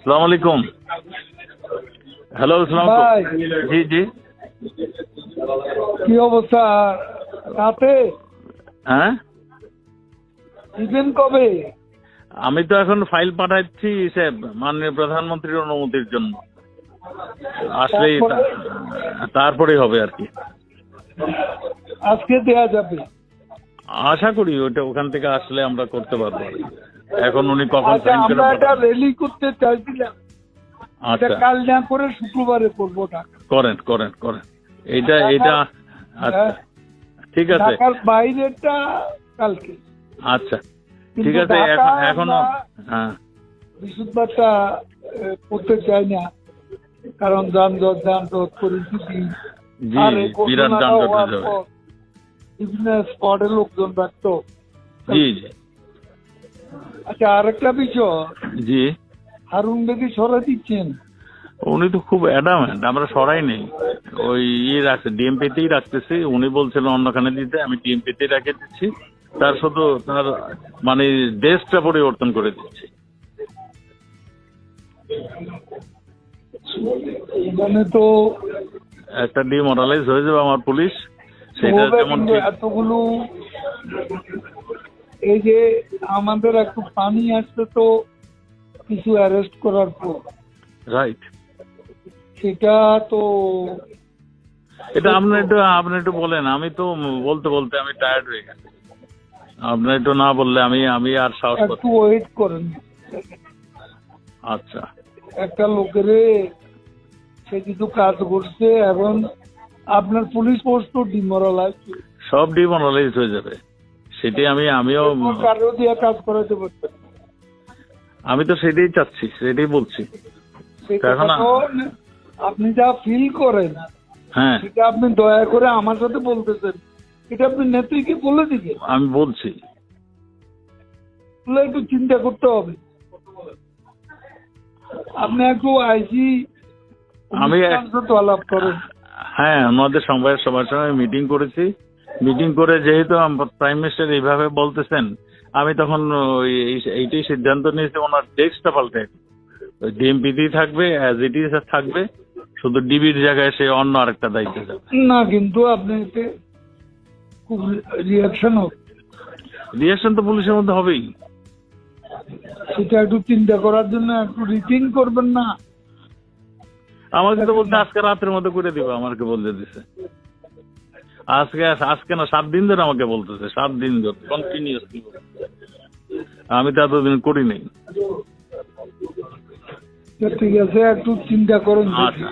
আসসালামু আলাইকুম। হ্যালো, আসসালাম ভাই, জি জি। কি অবস্থা? রাতে হ্যাঁ, দিবেন কবে? আমি তো এখন ফাইল পাঠাচ্ছি সে মাননীয় প্রধানমন্ত্রীর অনুমতির জন্য। আসলেই তারপরেই হবে আর কি। আজকে দেয়া যাবে? আশা করি ওটা ওখান থেকে আসলে আমরা করতে পারবো আর কি। এখন উনি কখন আচ্ছা, সাইন করে আমরা একটা পাঠাবেন? র্যালি করতে চাইছিলাম, এটা আচ্ছা, কাল না করে শুক্রবারে করবো ঢাকা। করেন করেন করেন। এটা এটা আচ্ছা, ঠিক আছে। ঢাকার বাইরেটা কালকে, আচ্ছা, ঠিক কিন্তু আছে। ঢাকা এখনো আমরা হ্যাঁ বৃহস্পতিবারটা করতে চাই না, কারণ যানজট পরিস্থিতি জি, আর এই বিরাট ঘটনাটা যানজট হওয়ার হয়ে যাবে। পর বিভিন্ন স্পটে লোকজন থাকতো। জি জি আচ্ছা, আরেকটা বিষয়, জি। হারুন বেদি সরাই দিচ্ছেন? উনি তো খুব অ্যাডামেন্ট, আমরা সরাই নেই। ওই রাখছে, ডিএমপিতেই রাখতেছি। উনি বলছিলেন অন্যখানে দিতে, আমি ডিএমপিতেই রেখে দিচ্ছি। তার শুধু তার মানে দেশটা পরিবর্তন করে দিচ্ছি। মানে তো একটা ডিমোরালাইজ হয়ে যাবে আমার পুলিশ, সেটা হবে, যেমন কিন্তু ঠিক। এতগুলো এই যে আমাদের একটু পানি আসছে তো কিছু অ্যারেস্ট করার পর, রাইট, সেটা তো এটা আপনি একটু বলেন। আমি তো বলতে বলতে আমি টায়ার্ড হয়ে গেছি। আপনি একটু না বললে আমি আর সাহস একটু পাচ্ছি। ওয়েট করেন। আচ্ছা, একটা লোকেরে সে কিছু কাজ করছে এবং আপনার পুলিশ ফোর্স তো ডিমোরালাইজ, সব ডিমোরালাইজ হয়ে যাবে। সেটাই আমিও কারো দিয়ে কাজ করাতে পারতেন। আমি তো সেটাই চাচ্ছি, সেটাই বলছি। সেটা এখন তো আপনি যা ফিল করেন হ্যাঁ, সেটা আপনি দয়া করে আমার সাথে বলতেছেন, এটা আপনি নেত্রীকে বলে দিবেন, আমি বলছি। বলে একটু চিন্তা করতে হবে। আপনি একটু আইসি আমি সাথে আলাপ করেন। হ্যাঁ, আমাদের সংবাদের সবার সঙ্গে মিটিং করেছি। মিটিং করে যেহেতু প্রাইম মিনিস্টার এইভাবে বলতেছেন, আমি তখন এইটাই সিদ্ধান্ত নিয়েছি, ওনার ডেস্কটা পাল্টে ডিএমপিতেই থাকবে, অ্যাজ ইট ইজ থাকবে, শুধু ডিবির জায়গায় সে অন্য আরেকটা দায়িত্ব যাবে। না, কিন্তু আপনি এতে খুব রিয়াকশন হবে, রিয়াকশন তো পুলিশের মধ্যে হবেই। সেটা একটু চিন্তা করার জন্য একটু রিথিং করবেন না? আমাকে তো বলতে আজকে রাতের মধ্যে করে দিবে, আমাকে বলতে দিছে। আজকে না, 7 দিন ধরে আমাকে বলতেছে, 7 দিন ধরে কন্টিনিউয়াসলি। আমি তো এতদিন করি নাই। ঠিক আছে, একটু চিন্তা করুন। আচ্ছা